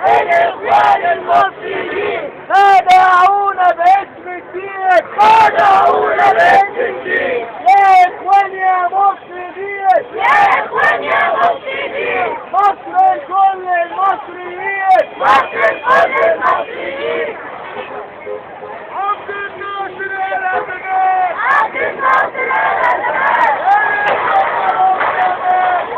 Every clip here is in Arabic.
الإخوان المصريين خدعونا باسم الدين، خدعونا باسم الدين. يا إخوان يا مفسدين، يا إخوان يا مفسدين، مصر لكل المصريين، مصر لكل المصريين. عبد الناصر يا زمان، عبد الناصر على زمان،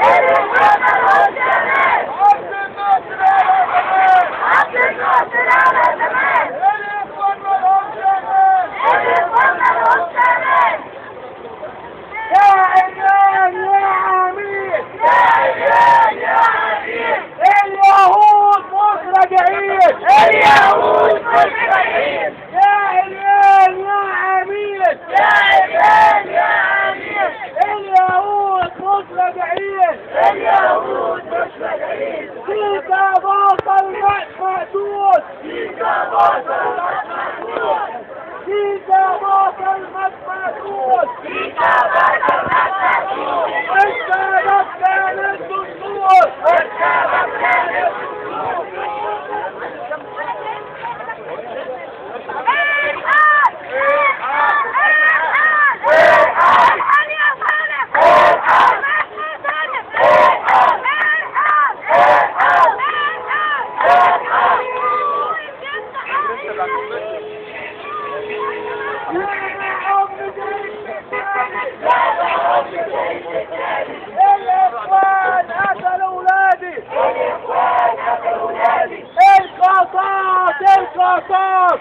الإخوان العظماء. عبد الناصر يا زمان، عبد الناصر على زمان، الإخوان والعظماء. الإخوان العظماء. يا عيال يا عميد، يا عيال يا عميد، اليهود مش راجعين، اليهود مش راجعين. يا عيال يا عميد، يا عيال يا عميد، اليهود مش راجعين، اليهود مش راجعين. سيكا بطل مقتول، سيكا بطل مقتول، سيكا بطل مقتول، سيكا بطل مقتول. السبب كان الدستور، والسبب كان الدستور. الإخوان قتلوا ولادي، الإخوان قتلوا ولادي، القصاص القصاص.